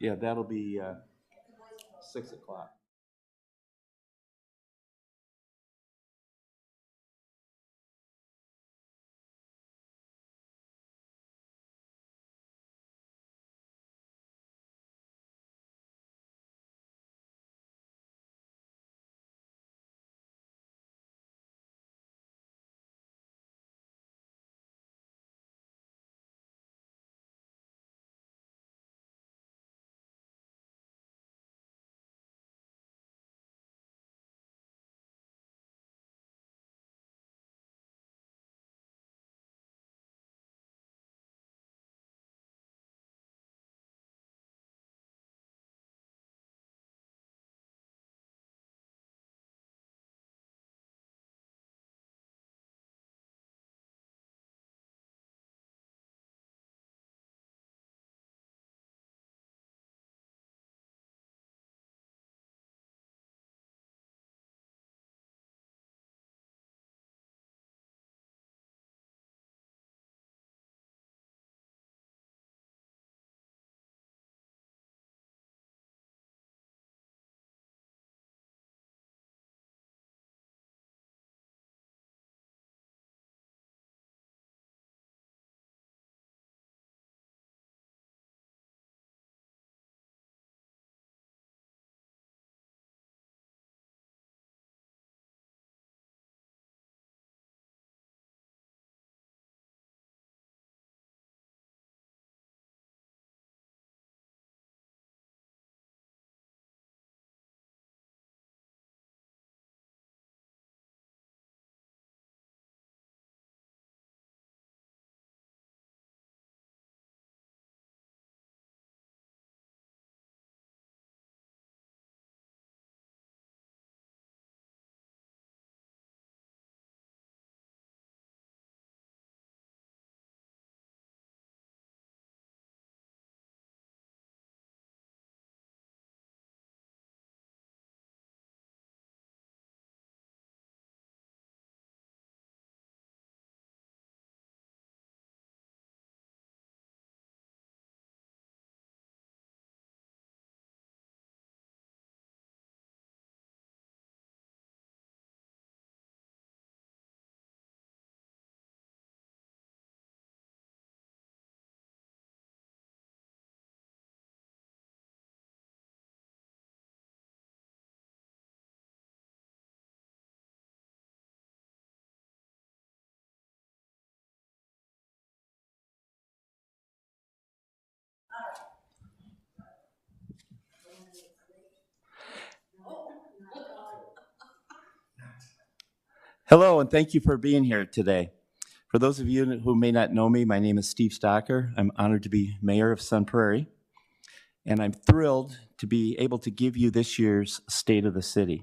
Yeah, that'll be 6 o'clock. Hello, and thank you for being here today. For those of you who may not know me, my name is Steve Stocker. I'm honored to be mayor of Sun Prairie, and I'm thrilled to be able to give you this year's State of the City.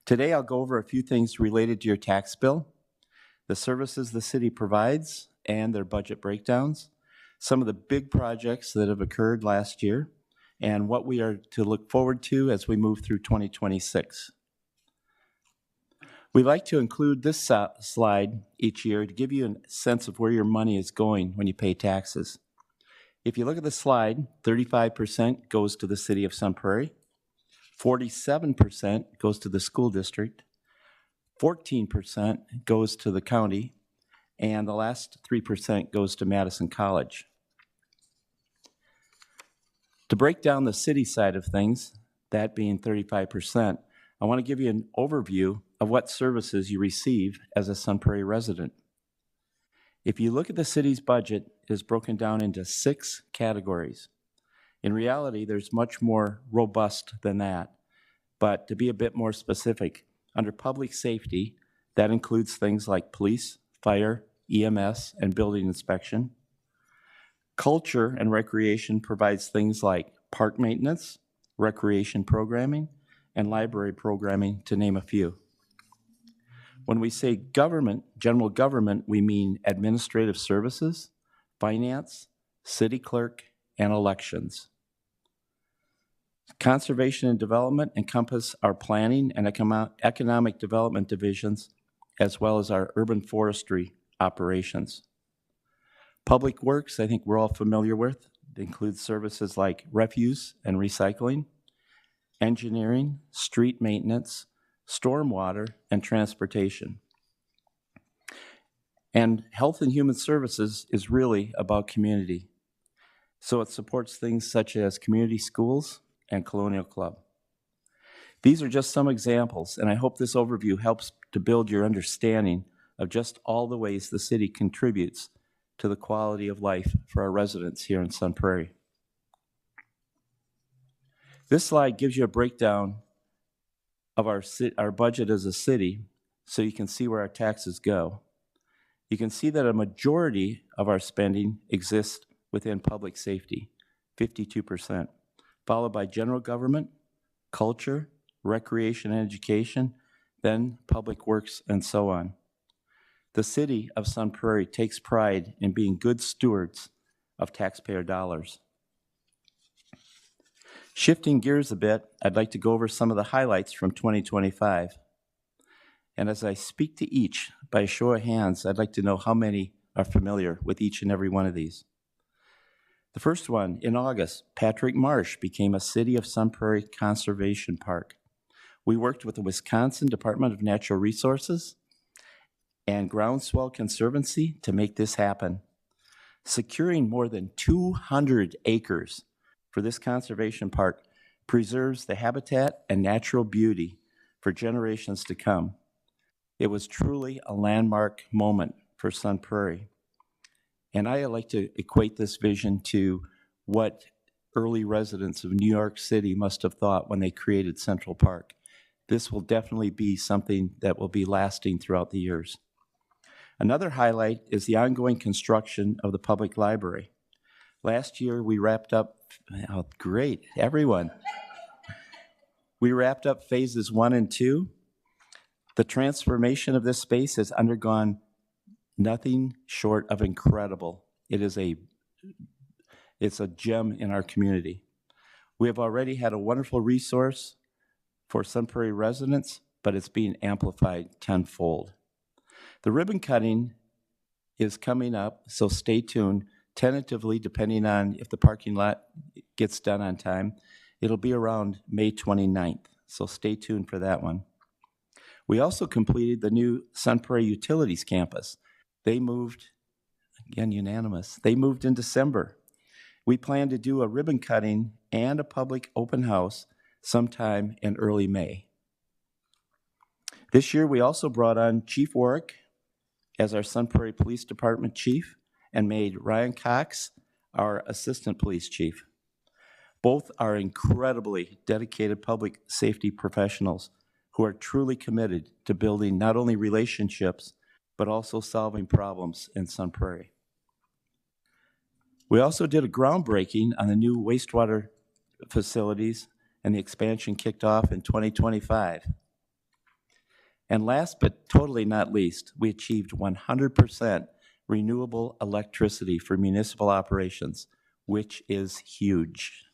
Today, I'll go over a few things related to your tax bill, the services the city provides, and their budget breakdowns, some of the big projects that have occurred last year, and what we are to look forward to as we move through 2026. We like to include this slide each year to give you a sense of where your money is going when you pay taxes. If you look at the slide, 35% goes to the city of Sun Prairie, 47% goes to the school district, 14% goes to the county, and the last 3% goes to Madison College. To break down the city side of things, that being 35%, I want to give you an overview of what services you receive as a Sun Prairie resident. If you look at the city's budget, it is broken down into 6 categories. In reality, there's much more robust than that. But to be a bit more specific, under public safety, that includes things like police, fire, EMS, and building inspection. Culture and recreation provides things like park maintenance, recreation programming, and library programming, to name a few. When we say government, general government, we mean administrative services, finance, city clerk, and elections. Conservation and development encompass our planning and economic development divisions, as well as our urban forestry operations. Public works, I think we're all familiar with. It includes services like refuse and recycling, engineering, street maintenance, stormwater, and transportation. And Health and Human Services is really about community. So it supports things such as community schools and Colonial Club. These are just some examples, and I hope this overview helps to build your understanding of just all the ways the city contributes to the quality of life for our residents here in Sun Prairie. This slide gives you a breakdown of our budget as a city, so you can see where our taxes go. You can see that a majority of our spending exists within public safety, 52%, followed by general government, culture, recreation and education, then public works, and so on. The city of Sun Prairie takes pride in being good stewards of taxpayer dollars. Shifting gears a bit, I'd like to go over some of the highlights from 2025. And as I speak to each, by a show of hands, I'd like to know how many are familiar with each and every one of these. The first one, in August, Patrick Marsh became a City of Sun Prairie Conservation Park. We worked with the Wisconsin Department of Natural Resources and Groundswell Conservancy to make this happen. Securing more than 200 acres for this conservation park preserves the habitat and natural beauty for generations to come. It was truly a landmark moment for Sun Prairie. And I like to equate this vision to what early residents of New York City must have thought when they created Central Park. This will definitely be something that will be lasting throughout the years. Another highlight is the ongoing construction of the public library. Last year we wrapped up, oh, great, everyone. We wrapped up phases 1 and 2. The transformation of this space has undergone nothing short of incredible. It's a gem in our community. We have already had a wonderful resource for Sun Prairie residents, but it's being amplified tenfold. The ribbon cutting is coming up, so stay tuned. Tentatively, depending on if the parking lot gets done on time, it'll be around May 29th, so stay tuned for that one. We also completed the new Sun Prairie Utilities campus. They moved, again unanimous, they moved in December. We plan to do a ribbon cutting and a public open house sometime in early May. This year we also brought on Chief Warwick as our Sun Prairie Police Department chief and made Ryan Cox our assistant police chief. Both are incredibly dedicated public safety professionals who are truly committed to building not only relationships, but also solving problems in Sun Prairie. We also did a groundbreaking on the new wastewater facilities, and the expansion kicked off in 2025. And last but totally not least, we achieved 100% renewable electricity for municipal operations, which is huge.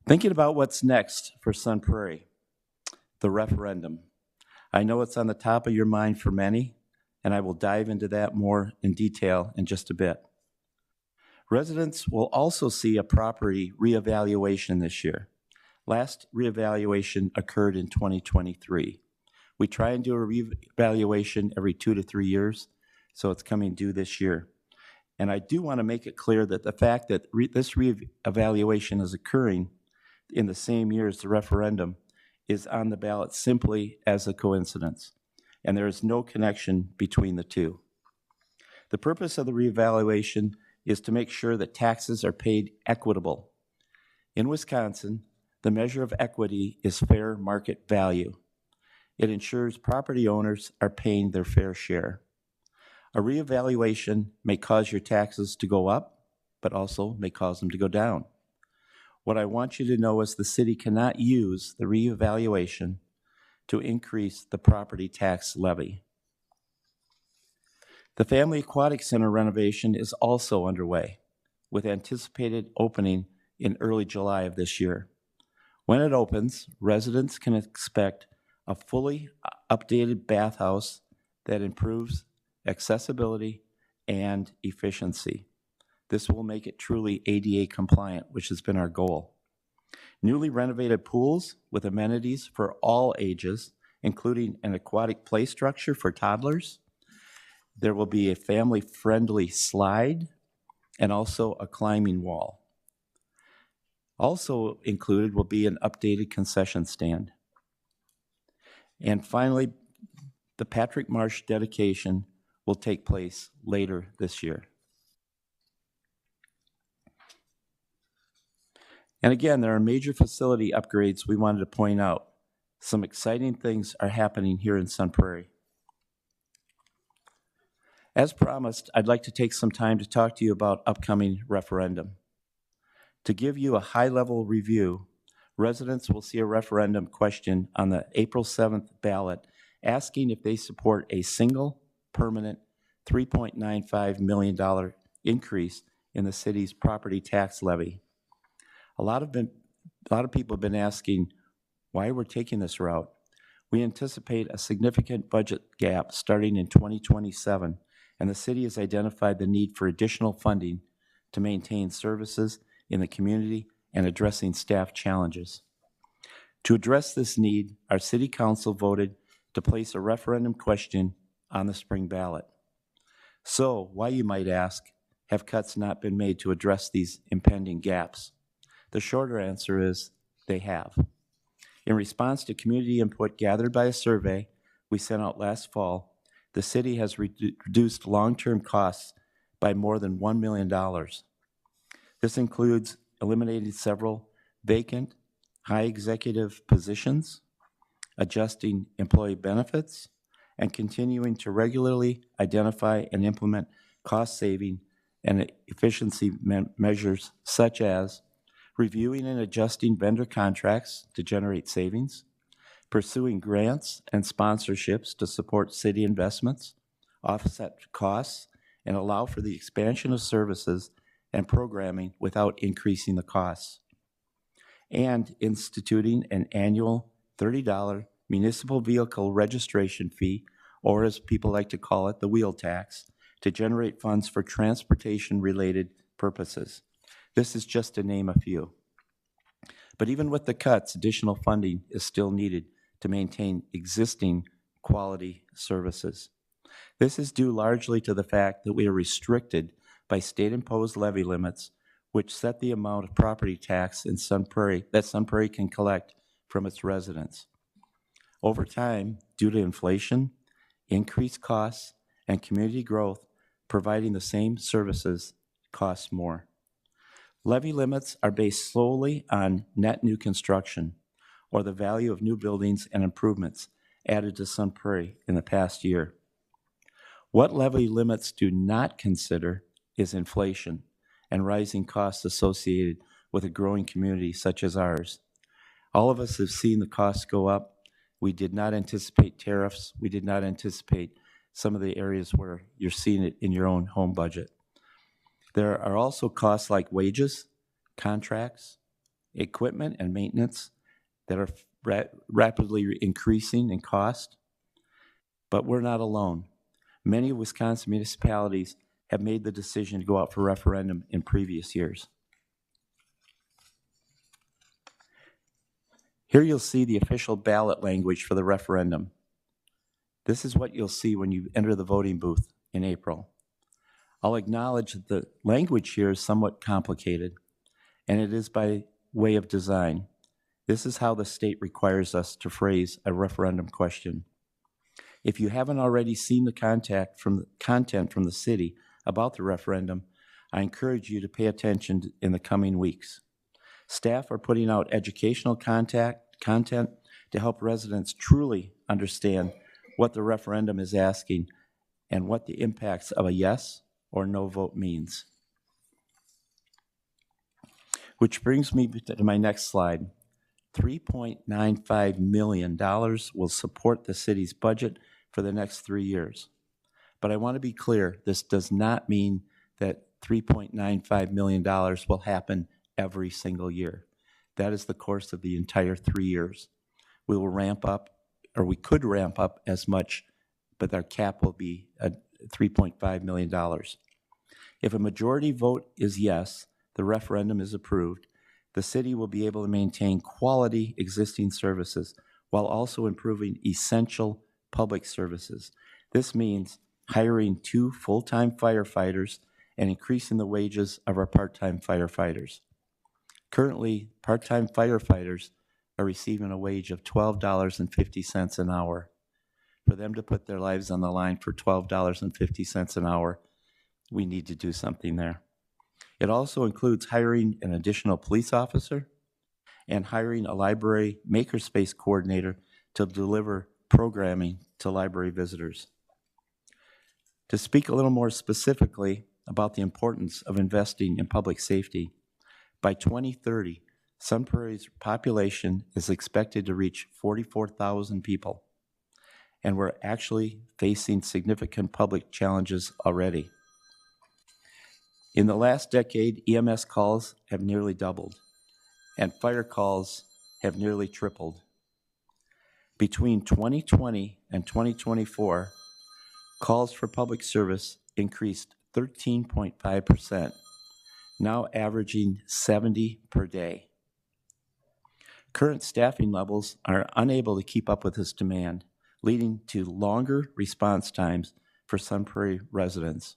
Thinking about what's next for Sun Prairie, the referendum. I know it's on the top of your mind for many, and I will dive into that more in detail in just a bit. Residents will also see a property reevaluation this year. Last reevaluation occurred in 2023. We try and do a reevaluation every 2 to 3 years, so it's coming due this year. And I do want to make it clear that the fact that this reevaluation is occurring in the same year as the referendum is on the ballot simply as a coincidence, and there is no connection between the two. The purpose of the reevaluation is to make sure that taxes are paid equitable. In Wisconsin, the measure of equity is fair market value. It ensures property owners are paying their fair share. A reevaluation may cause your taxes to go up, but also may cause them to go down. What I want you to know is the city cannot use the reevaluation to increase the property tax levy. The Family Aquatic Center renovation is also underway, with anticipated opening in early July of this year. When it opens, residents can expect a fully updated bathhouse that improves accessibility and efficiency. This will make it truly ADA compliant, which has been our goal. Newly renovated pools with amenities for all ages, including an aquatic play structure for toddlers. There will be a family-friendly slide and also a climbing wall. Also included will be an updated concession stand. And finally, the Patrick Marsh dedication will take place later this year. And again, there are major facility upgrades we wanted to point out. Some exciting things are happening here in Sun Prairie. As promised, I'd like to take some time to talk to you about upcoming referendum. To give you a high-level review, residents will see a referendum question on the April 7th ballot asking if they support a single, permanent $3.95 million increase in the city's property tax levy. A lot of people have been asking why we're taking this route. We anticipate a significant budget gap starting in 2027, and the city has identified the need for additional funding to maintain services in the community and addressing staff challenges. To address this need, our city council voted to place a referendum question on the spring ballot. So, why, you might ask, have cuts not been made to address these impending gaps? The shorter answer is they have. In response to community input gathered by a survey we sent out last fall, the city has reduced long-term costs by more than $1 million. This includes eliminating several vacant, high executive positions, adjusting employee benefits, and continuing to regularly identify and implement cost-saving and efficiency measures such as reviewing and adjusting vendor contracts to generate savings, pursuing grants and sponsorships to support city investments, offset costs, and allow for the expansion of services and programming without increasing the costs, and instituting an annual $30 municipal vehicle registration fee, or as people like to call it, the wheel tax, to generate funds for transportation-related purposes. This is just to name a few. But even with the cuts, additional funding is still needed to maintain existing quality services. This is due largely to the fact that we are restricted by state-imposed levy limits, which set the amount of property tax in Sun Prairie that Sun Prairie can collect from its residents. Over time, due to inflation, increased costs, and community growth, providing the same services costs more. Levy limits are based solely on net new construction, or the value of new buildings and improvements added to Sun Prairie in the past year. What levy limits do not consider is inflation and rising costs associated with a growing community such as ours. All of us have seen the costs go up. We did not anticipate tariffs. We did not anticipate some of the areas where you're seeing it in your own home budget. There are also costs like wages, contracts, equipment, and maintenance that are rapidly increasing in cost. But we're not alone. Many Wisconsin municipalities have made the decision to go out for referendum in previous years. Here you'll see the official ballot language for the referendum. This is what you'll see when you enter the voting booth in April. I'll acknowledge that the language here is somewhat complicated, and it is by way of design. This is how the state requires us to phrase a referendum question. If you haven't already seen the content from the city about the referendum, I encourage you to pay attention in the coming weeks. Staff are putting out educational content to help residents truly understand what the referendum is asking and what the impacts of a yes or no vote means. Which brings me to my next slide. $3.95 million will support the city's budget for the next 3 years. But I want to be clear, this does not mean that $3.95 million will happen every single year. That is the course of the entire 3 years. We will ramp up, or we could ramp up as much, but our cap will be at $3.5 million. If a majority vote is yes, the referendum is approved, the city will be able to maintain quality existing services while also improving essential public services. This means hiring 2 full-time firefighters and increasing the wages of our part-time firefighters. Currently, part-time firefighters are receiving a wage of $12.50 an hour. For them to put their lives on the line for $12.50 an hour, we need to do something there. It also includes hiring an additional police officer and hiring a library makerspace coordinator to deliver programming to library visitors. To speak a little more specifically about the importance of investing in public safety, by 2030, Sun Prairie's population is expected to reach 44,000 people, and we're actually facing significant public challenges already. In the last decade, EMS calls have nearly doubled, and fire calls have nearly tripled. Between 2020 and 2024, calls for public service increased 13.5%, now averaging 70 per day. Current staffing levels are unable to keep up with this demand, leading to longer response times for Sun Prairie residents.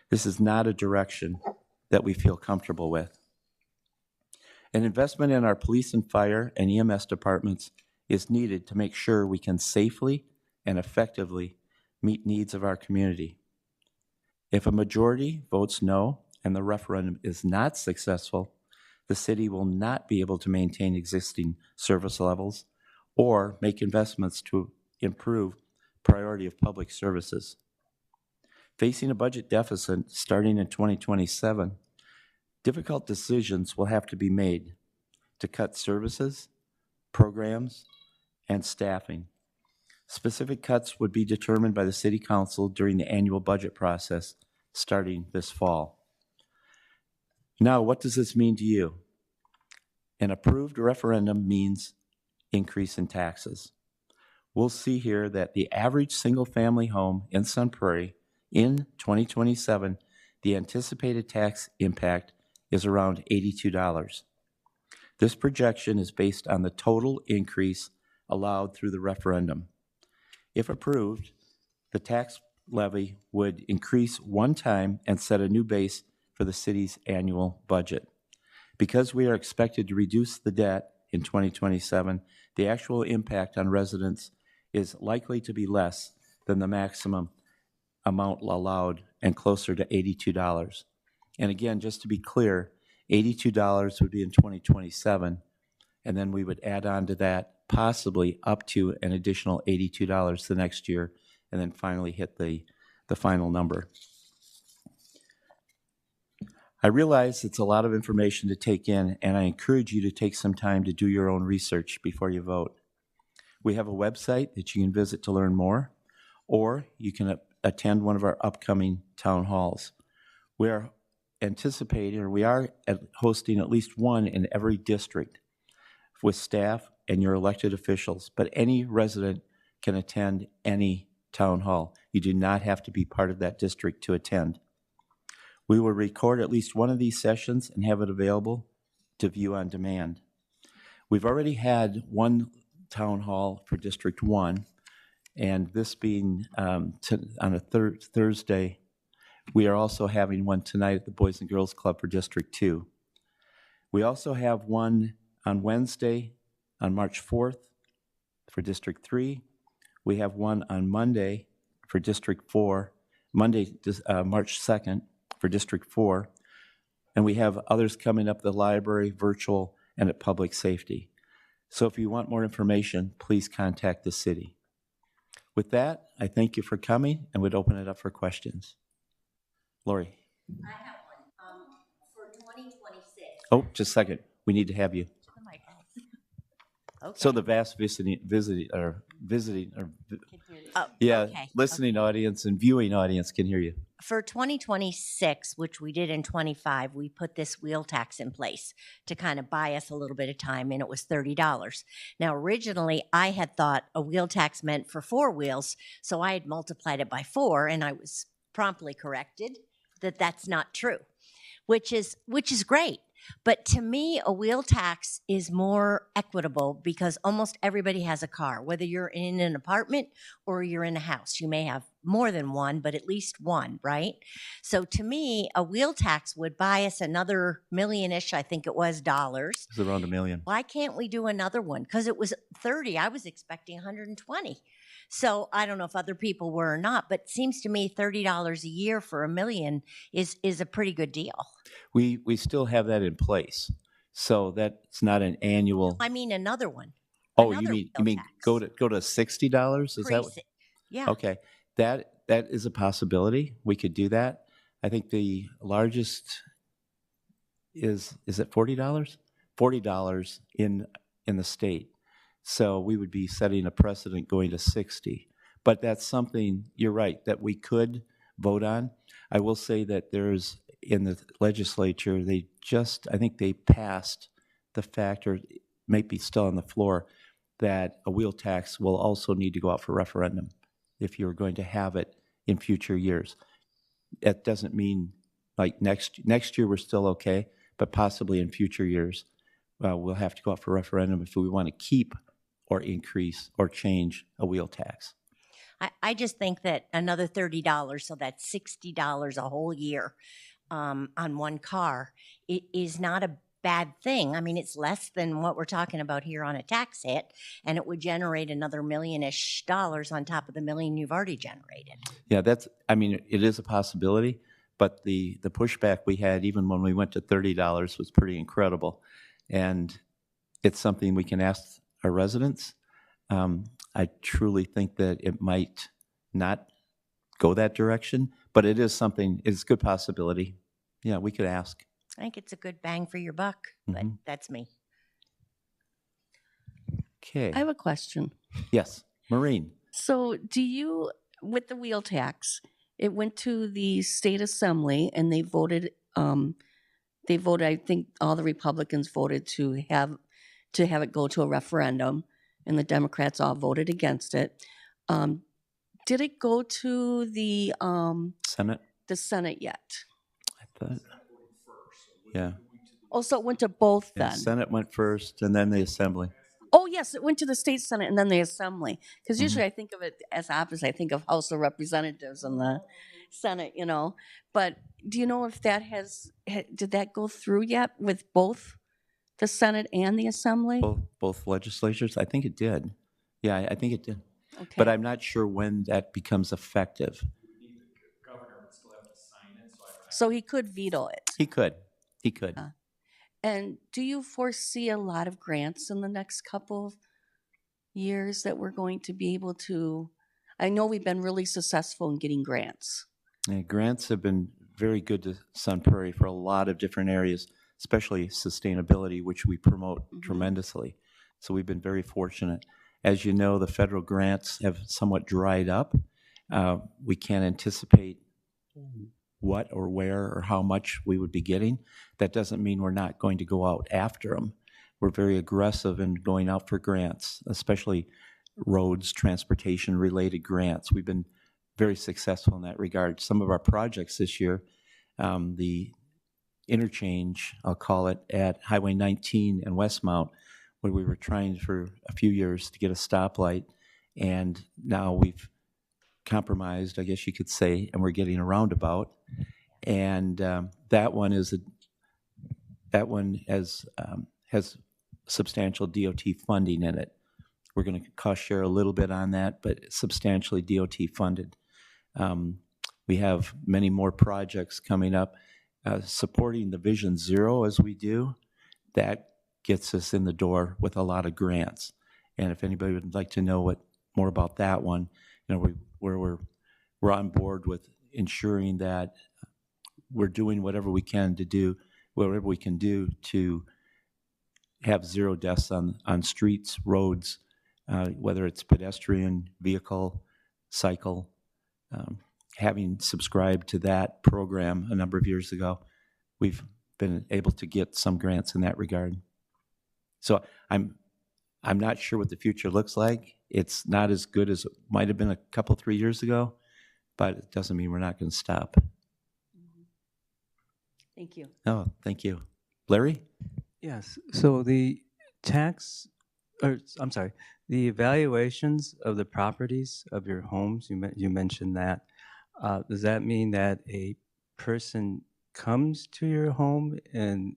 This is not a direction that we feel comfortable with. An investment in our police and fire and EMS departments is needed to make sure we can safely and effectively meet needs of our community. If a majority votes no and the referendum is not successful, the city will not be able to maintain existing service levels or make investments to improve priority of public services. Facing a budget deficit starting in 2027, difficult decisions will have to be made to cut services, programs, and staffing. Specific cuts would be determined by the City Council during the annual budget process starting this fall. Now, what does this mean to you? An approved referendum means increase in taxes. We'll see here that the average single-family home in Sun Prairie in 2027, the anticipated tax impact is around $82. This projection is based on the total increase allowed through the referendum. If approved, the tax levy would increase one time and set a new base for the city's annual budget. Because we are expected to reduce the debt in 2027, the actual impact on residents is likely to be less than the maximum amount allowed and closer to $82. And again, just to be clear, $82 would be in 2027, and then we would add on to that possibly up to an additional $82 the next year, and then finally hit the final number. I realize it's a lot of information to take in, and I encourage you to take some time to do your own research before you vote. We have a website that you can visit to learn more, or you can attend one of our upcoming town halls. We are anticipating, or we are hosting at least one in every district with staff and your elected officials, but any resident can attend any town hall. You do not have to be part of that district to attend. We will record at least one of these sessions and have it available to view on demand. We've already had one town hall for District 1, and this being on a Thursday, we are also having one tonight at the Boys and Girls Club for District 2. We also have one on Wednesday on March 4th for District 3. We have one on Monday for District 4, Monday, March 2nd for District 4, and we have others coming up at the library, virtual, and at Public Safety. So if you want more information, please contact the city. With that, I thank you for coming and would open it up for questions. Lori. I have one. For 2026. Oh, just a second. We need to have you. Okay. So the vast visiting listening audience and viewing audience can hear you. For 2026, which we did in 25, we put this wheel tax in place to kind of buy us a little bit of time, and it was $30. Now, originally, I had thought a wheel tax meant for 4 wheels, so I had multiplied it by 4, and I was promptly corrected. that that's not true, which is great. But to me, a wheel tax is more equitable because almost everybody has a car, whether you're in an apartment or you're in a house. You may have more than one, but at least one, right? So to me, a wheel tax would buy us another million-ish, I think it was, dollars. It's around $1 million. Why can't we do another one? Because it was 30. I was expecting 120. So I don't know if other people were or not, but it seems to me $30 a year for $1 million is a pretty good deal. We still have that in place, so that's not an annual. I mean, another one. Oh, another you wheel mean tax. go to $60? Is that what? Increase it. Yeah. Okay, that is a possibility. We could do that. I think the largest is it $40? $40 in the state. So we would be setting a precedent going to 60. But that's something, you're right, that we could vote on. I will say that there's, in the legislature, I think they passed the fact, or it might be still on the floor, that a wheel tax will also need to go out for referendum if you're going to have it in future years. That doesn't mean like next year we're still okay, but possibly in future years we'll have to go out for referendum if we want to keep or increase or change a wheel tax. I just think that another $30, so that's $60 a whole year on one car, it is not a bad thing. I mean, it's less than what we're talking about here on a tax hit, and it would generate another million-ish dollars on top of the million you've already generated. Yeah, it is a possibility, but the pushback we had even when we went to $30 was pretty incredible. And it's something we can ask our residents. I truly think that it might not go that direction, but it is something, it's a good possibility. Yeah, we could ask. I think it's a good bang for your buck, but that's me. Okay. I have a question. Yes, Maureen. So with the wheel tax, it went to the state assembly and they voted, I think all the Republicans voted to have it go to a referendum, and the Democrats all voted against it. Did it go to the Senate? The Senate yet? I thought. Yeah. Oh, so it went to both Yeah, then? Senate went first and then the Assembly. Oh, yes, it went to the state Senate and then the Assembly. Because usually I think of it as opposite. I think of House of Representatives and the Senate, But do you know if did that go through yet with both the Senate and the Assembly? Both legislatures? I think it did. Yeah, I think it did. Okay. But I'm not sure when that becomes effective. So he could veto it. He could. And do you foresee a lot of grants in the next couple of years that we're going to be able to? I know we've been really successful in getting grants. Yeah, grants have been very good to Sun Prairie for a lot of different areas, especially sustainability, which we promote tremendously. So we've been very fortunate. As you know, the federal grants have somewhat dried up. We can't anticipate what or where or how much we would be getting. That doesn't mean we're not going to go out after them. We're very aggressive in going out for grants, especially roads, transportation-related grants. We've been very successful in that regard. Some of our projects this year, the interchange, I'll call it, at Highway 19 and Westmount, where we were trying for a few years to get a stoplight, and now we've compromised, I guess you could say, and we're getting a roundabout. And that one has substantial DOT funding in it. We're going to cost share a little bit on that, but substantially DOT funded. We have many more projects coming up supporting the Vision Zero as we do. That gets us in the door with a lot of grants. And if anybody would like to know more about that one, we're on board with ensuring that we're doing whatever we can to have zero deaths on streets, roads, whether it's pedestrian, vehicle, cycle. Having subscribed to that program a number of years ago, we've been able to get some grants in that regard. So I'm not sure what the future looks like. It's not as good as it might have been a couple, 3 years ago, but it doesn't mean we're not going to stop. Thank you. Oh, thank you. Larry? Yes. So the tax, or I'm sorry, the evaluations of the properties of your homes, you mentioned that. Does that mean that a person comes to your home and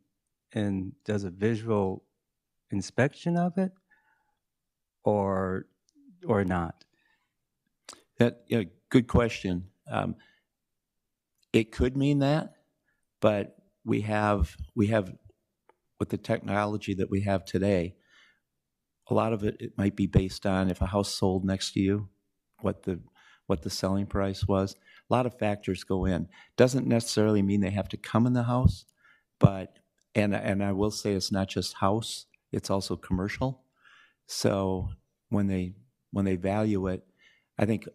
does a visual inspection of it, or not? Yeah, good question. It could mean that, but we have with the technology that we have today, a lot of it might be based on if a house sold next to you, what the selling price was. A lot of factors go in. Doesn't necessarily mean they have to come in the house, but and I will say it's not just house, it's also commercial. So when they value it, I think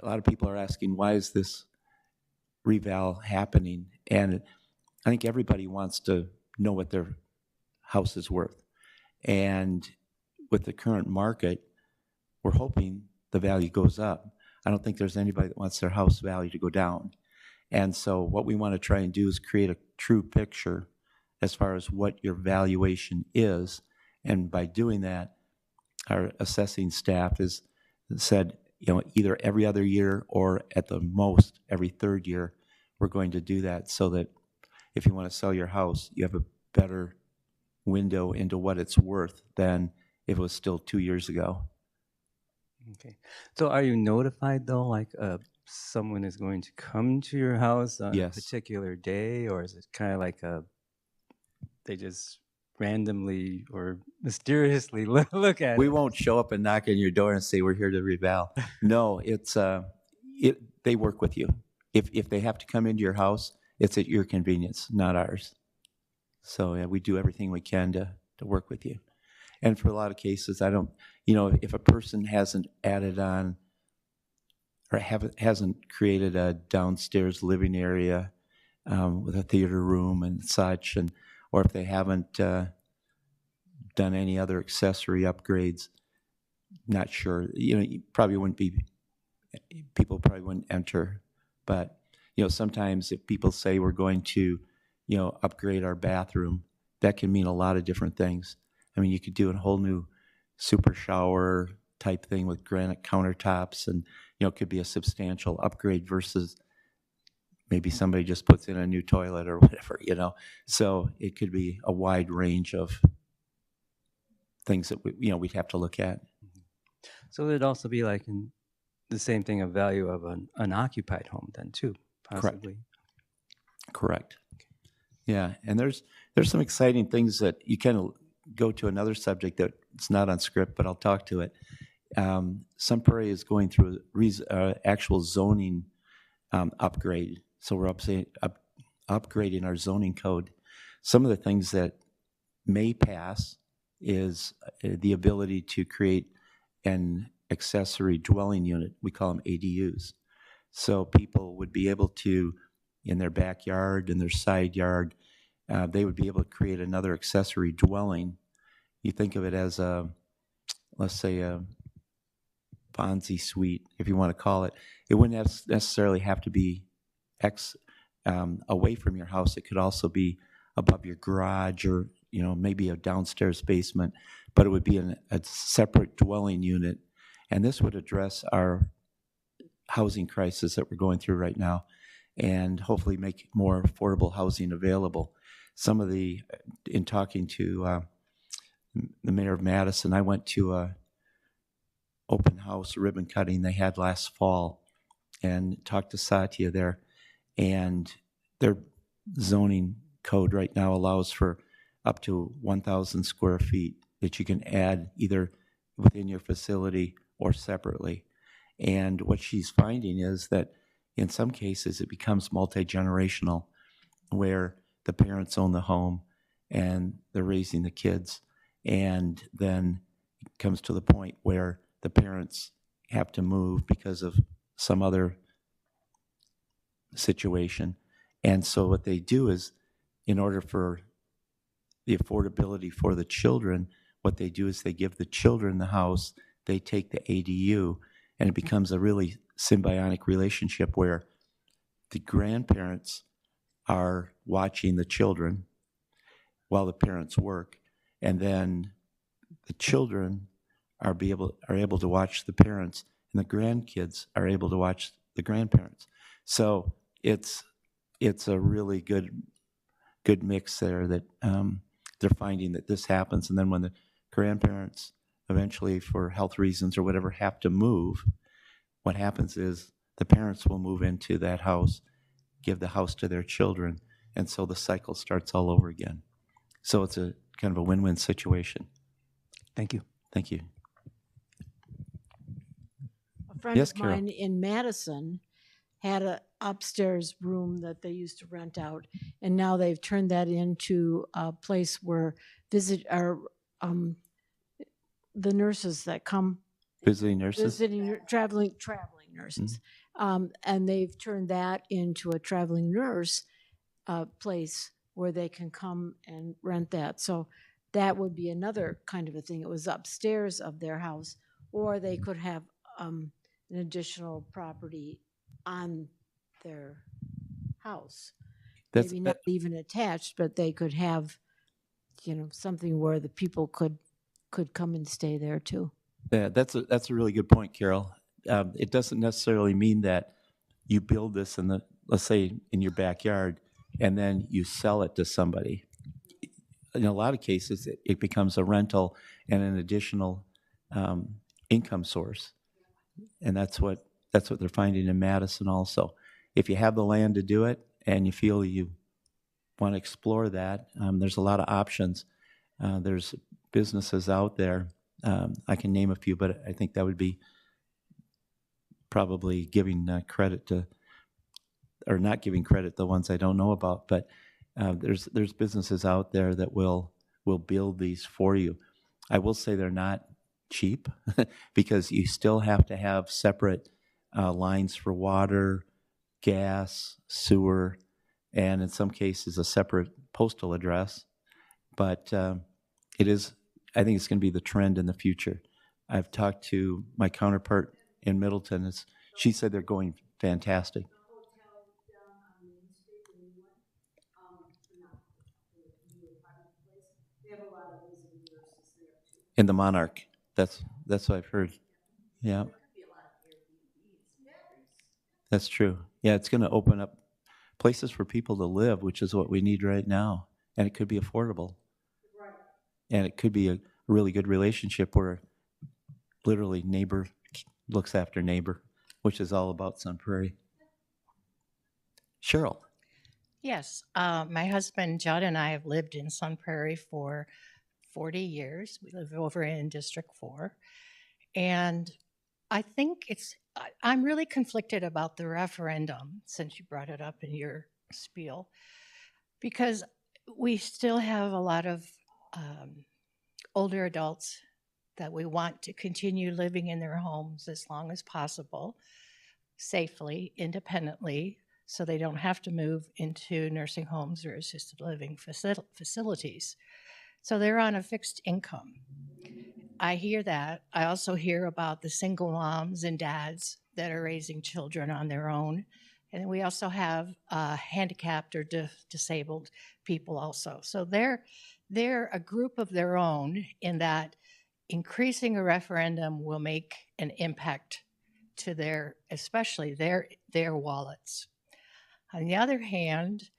a lot of people are asking, why is this reval happening? And I think everybody wants to know what their house is worth. And with the current market, we're hoping the value goes up. I don't think there's anybody that wants their house value to go down. And so what we want to try and do is create a true picture as far as what your valuation is. And by doing that, our assessing staff has said, either every other year or at the most every third year, we're going to do that so that if you want to sell your house, you have a better window into what it's worth than if it was still 2 years ago. Okay. So are you notified though, like someone is going to come to your house on Yes. a particular day, or is it kind of like they just randomly or mysteriously look at We it? won't show up and knock on your door and say, we're here to reval. No, they work with you. If they have to come into your house, it's at your convenience, not ours. So yeah, we do everything we can to work with you. And for a lot of cases, I don't, if a person hasn't added on or hasn't created a downstairs living area with a theater room and such, or if they haven't done any other accessory upgrades, not sure. You probably wouldn't be. People probably wouldn't enter, but sometimes if people say we're going to, upgrade our bathroom, that can mean a lot of different things. I mean, you could do a whole new super shower type thing with granite countertops, and it could be a substantial upgrade versus maybe somebody just puts in a new toilet or whatever. So it could be a wide range of things that we'd have to look at. So it'd also be like in the same thing of value of an unoccupied home then too, possibly. Correct. Yeah, and there's some exciting things that you can go to another subject that it's not on script, but I'll talk to it. Sun Prairie is going through actual zoning upgrade, so we're upgrading our zoning code. Some of the things that may pass is the ability to create an accessory dwelling unit. We call them ADUs. So people would be able to, in their backyard, in their side yard, they would be able to create another accessory dwelling. You think of it as let's say a Bonzi suite, if you want to call it. It wouldn't necessarily have to be away from your house. It could also be above your garage or maybe a downstairs basement, but it would be a separate dwelling unit. And this would address our housing crisis that we're going through right now and hopefully make more affordable housing available. In talking to the mayor of Madison, I went to a open house ribbon cutting they had last fall and talked to Satya there, and their zoning code right now allows for up to 1,000 square feet that you can add either within your facility or separately. And what she's finding is that in some cases it becomes multi-generational, where the parents own the home and they're raising the kids, and then it comes to the point where the parents have to move because of some other situation. And so what they do is, in order for the affordability for the children, what they do is they give the children the house, they take the ADU, and it becomes a really symbiotic relationship where the grandparents are watching the children while the parents work, and then the children are able to watch the parents, and the grandkids are able to watch the grandparents. So it's a really good mix there that they're finding that this happens, and then when the grandparents eventually, for health reasons or whatever, have to move, what happens is the parents will move into that house, give the house to their children, and so the cycle starts all over again. So it's a kind of a win-win situation. Thank you. Thank you. A friend Yes, of Carol. mine in Madison had a upstairs room that they used to rent out, and now they've turned that into a place where the nurses that come Visiting nurses? traveling nurses, and they've turned that into a traveling nurse place where they can come and rent that. So that would be another kind of a thing. It was upstairs of their house, or they could have an additional property on their house. That's, Maybe not even attached, but they could have, something where the people could come and stay there too. yeah, that's a really good point, Carol. It doesn't necessarily mean that you build this let's say in your backyard, and then you sell it to somebody. In a lot of cases, it becomes a rental and an additional income source, and that's what they're finding in Madison also. If you have the land to do it and you feel you want to explore that, there's a lot of options. There's businesses out there. I can name a few, but I think that would be probably giving credit to, or not giving credit the ones I don't know about. But there's businesses out there that will build these for you. I will say they're not cheap because you still have to have separate lines for water, gas, sewer, and in some cases a separate postal address. But it is, I think it's going to be the trend in the future. I've talked to my counterpart in Middleton. She said they're going fantastic. In the Monarch, that's what I've heard. Yeah, that's true. Yeah, it's going to open up places for people to live, which is what we need right now, and it could be affordable. And it could be a really good relationship where literally neighbor looks after neighbor, which is all about Sun Prairie. Cheryl. Yes, my husband Judd and I have lived in Sun Prairie for 40 years. We live over in District 4. And I think I'm really conflicted about the referendum, since you brought it up in your spiel, because we still have a lot of older adults that we want to continue living in their homes as long as possible, safely, independently, so they don't have to move into nursing homes or assisted living facilities. So they're on a fixed income. I hear that. I also hear about the single moms and dads that are raising children on their own. And we also have handicapped or disabled people also. So they're a group of their own, in that increasing a referendum will make an impact to especially their wallets. On the other hand,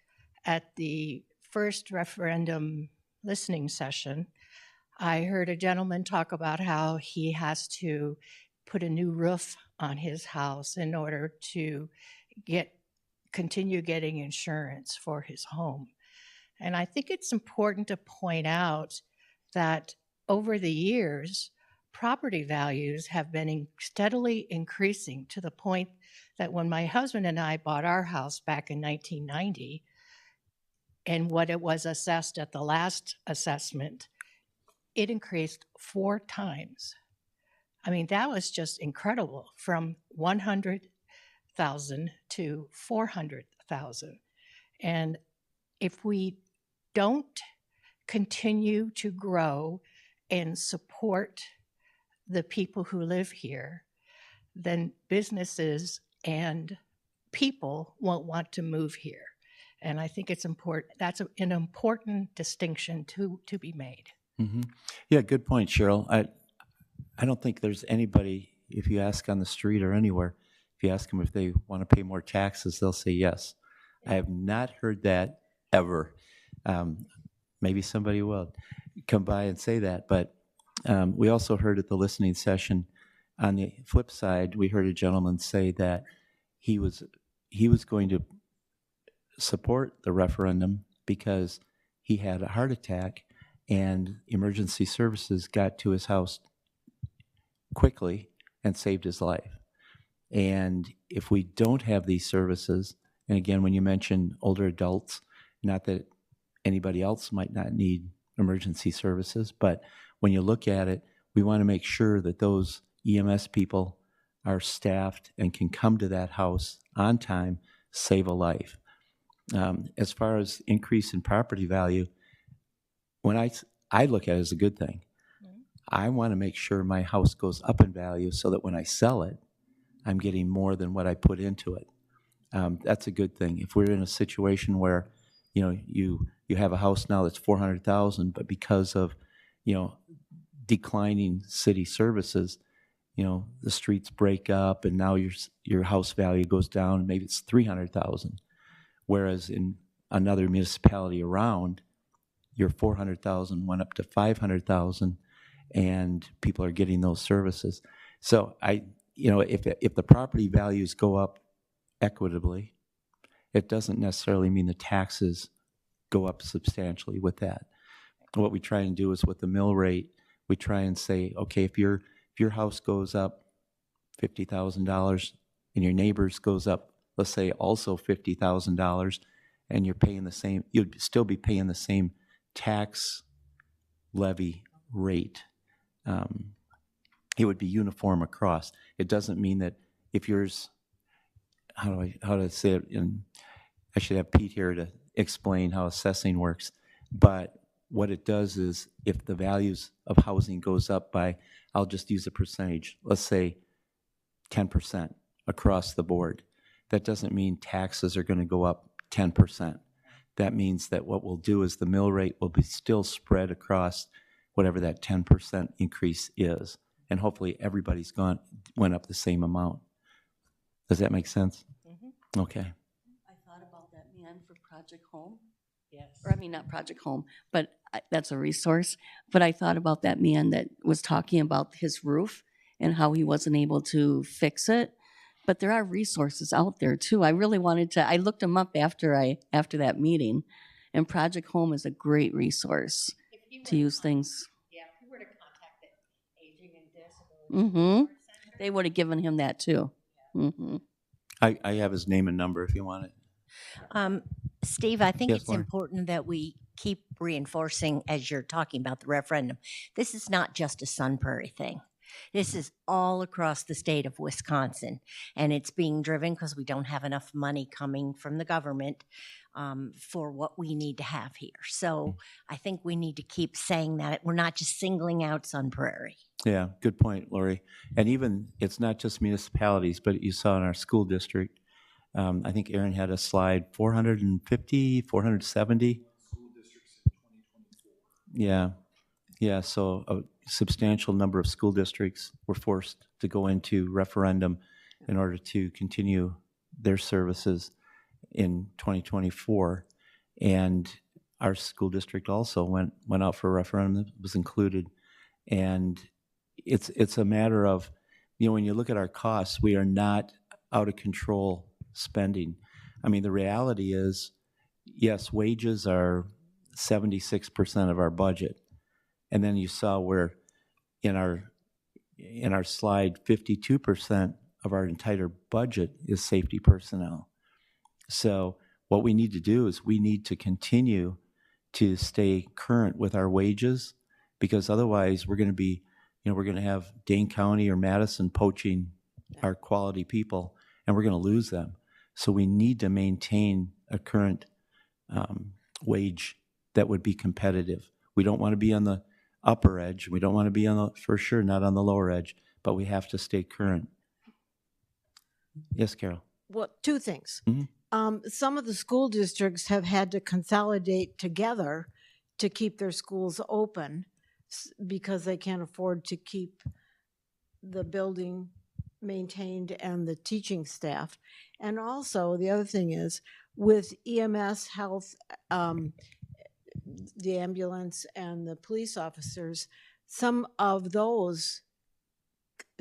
at the first referendum listening session, I heard a gentleman talk about how he has to put a new roof on his house in order to continue getting insurance for his home. And I think it's important to point out that over the years, property values have been steadily increasing, to the point that when my husband and I bought our house back in 1990, and what it was assessed at the last assessment, it increased 4 times. I mean, that was just incredible, from 100,000 to 400,000. And if we don't continue to grow and support the people who live here, then businesses and people won't want to move here. And I think it's important. That's an important distinction to be made. Hmm. Yeah, good point, Cheryl. I don't think there's anybody, if you ask on the street or anywhere, if you ask them if they want to pay more taxes, they'll say yes. I have not heard that ever. Maybe somebody will come by and say that, but we also heard at the listening session, on the flip side, we heard a gentleman say that he was going to support the referendum because he had a heart attack and emergency services got to his house quickly and saved his life. And if we don't have these services, and again, when you mention older adults, not that anybody else might not need emergency services, but when you look at it, we want to make sure that those EMS people are staffed and can come to that house on time, save a life. As far as increase in property value, when I look at it as a good thing. I want to make sure my house goes up in value so that when I sell it, I'm getting more than what I put into it. That's a good thing. If we're in a situation where, you have a house now that's $400,000, but because of, declining city services, the streets break up and now your house value goes down, maybe it's $300,000. Whereas in another municipality around, your $400,000 went up to $500,000, and people are getting those services. So if the property values go up equitably, it doesn't necessarily mean the taxes go up substantially with that. What we try and do is with the mill rate, we try and say, okay, if your house goes up $50,000 and your neighbor's goes up, let's say also $50,000, and you're paying the same, you'd still be paying the same tax levy rate. It would be uniform across. It doesn't mean that if yours, how do I say it? I should have Pete here to explain how assessing works. But what it does is, if the values of housing goes up by, I'll just use a percentage, let's say 10% across the board, that doesn't mean taxes are going to go up 10%. That means that what we'll do is the mill rate will be still spread across whatever that 10% increase is. And hopefully everybody's went up the same amount. Does that make sense? Mm-hmm. Okay. I thought about that man for Project Home. Yes. Or I mean, not Project Home, but that's a resource. But I thought about that man that was talking about his roof and how he wasn't able to fix it. But there are resources out there too. I really wanted to, I looked them up after that meeting, and Project Home is a great resource to use things. Yeah, if you were to contact the Aging and Disability Resource Center, They would have given him that too. Mm-hmm. I have his name and number if you want it. Steve, I think Yes, it's Lauren. important that we keep reinforcing, as you're talking about the referendum, this is not just a Sun Prairie thing. This is all across the state of Wisconsin, and it's being driven because we don't have enough money coming from the government for what we need to have here. So I think we need to keep saying that. We're not just singling out Sun Prairie. Yeah, good point, Lori. And even, it's not just municipalities, but you saw in our school district, I think Aaron had a slide, 450, 470? Yeah, so a substantial number of school districts were forced to go into referendum in order to continue their services in 2024. And our school district also went out for a referendum that was included. And it's a matter of, when you look at our costs, we are not out of control spending. I mean, the reality is, yes, wages are 76% of our budget. And then you saw where in our slide, 52% of our entire budget is safety personnel. So what we need to do is we need to continue to stay current with our wages, because otherwise we're going to be, we're going to have Dane County or Madison poaching our quality people, and we're going to lose them. So we need to maintain a current wage that would be competitive. We don't want to be on the upper edge. We don't want to be for sure not on the lower edge, but we have to stay current. Yes, Carol. Well, two things. Mhm. Some of the school districts have had to consolidate together to keep their schools open because they can't afford to keep the building maintained and the teaching staff. And also, the other thing is with EMS, health, the ambulance and the police officers, some of those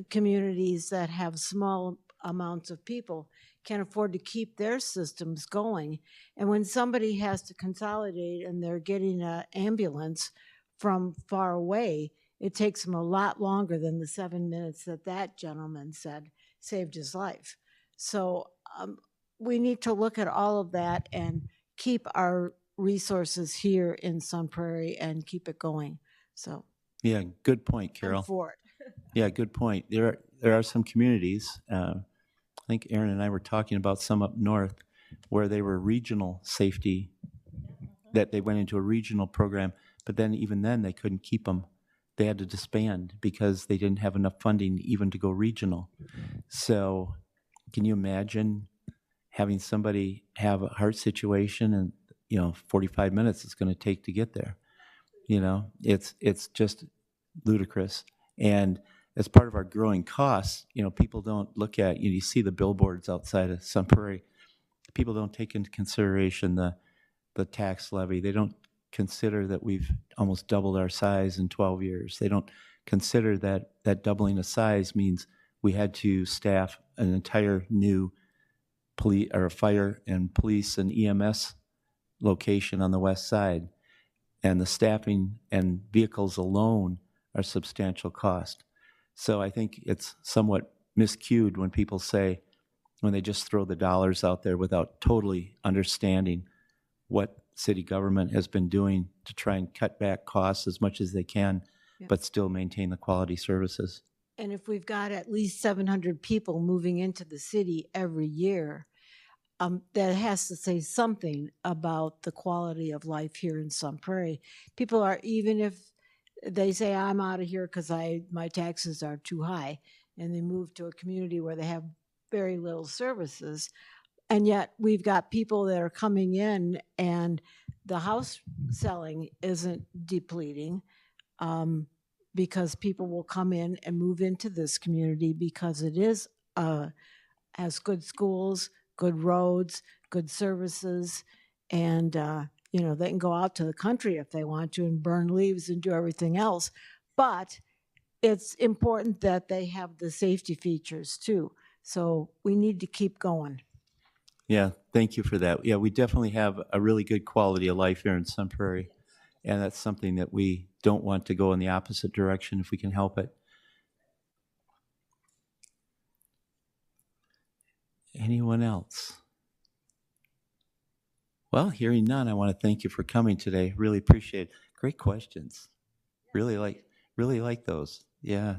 communities that have small amounts of people can afford to keep their systems going. And when somebody has to consolidate and they're getting an ambulance from far away, it takes them a lot longer than the 7 minutes that that gentleman said saved his life. So we need to look at all of that and keep our resources here in Sun Prairie and keep it going. So Yeah, good point, I'm Carol. for it. Yeah, good point. There are some communities, I think Aaron and I were talking about some up north, where they were regional safety, that they went into a regional program, but then even then they couldn't keep them. They had to disband because they didn't have enough funding even to go regional. So can you imagine having somebody have a heart situation and, 45 minutes it's going to take to get there? It's just ludicrous. And as part of our growing costs, people don't look at, you see the billboards outside of Sun Prairie. People don't take into consideration the tax levy. They don't consider that we've almost doubled our size in 12 years. They don't consider that doubling of size means we had to staff an entire new fire and police and EMS location on the west side. And the staffing and vehicles alone are substantial cost. So I think it's somewhat miscued when people say, when they just throw the dollars out there without totally understanding what city government has been doing to try and cut back costs as much as they can, Yeah. but still maintain the quality services. And if we've got at least 700 people moving into the city every year, that has to say something about the quality of life here in Sun Prairie. People are, even if they say, I'm out of here because my taxes are too high, and they move to a community where they have very little services, and yet we've got people that are coming in and the house selling isn't depleting, because people will come in and move into this community because it is has good schools, good roads, good services, and they can go out to the country if they want to and burn leaves and do everything else. But it's important that they have the safety features too. So we need to keep going. Yeah, thank you for that. Yeah, we definitely have a really good quality of life here in Sun Prairie. And that's something that we don't want to go in the opposite direction if we can help it. Anyone else? Well, hearing none, I want to thank you for coming today. Really appreciate it. Great questions. Really like those. Yeah.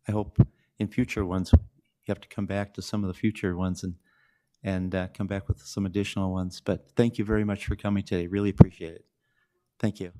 I hope in future ones you have to come back to some of the future ones and come back with some additional ones. But thank you very much for coming today. Really appreciate it. Thank you.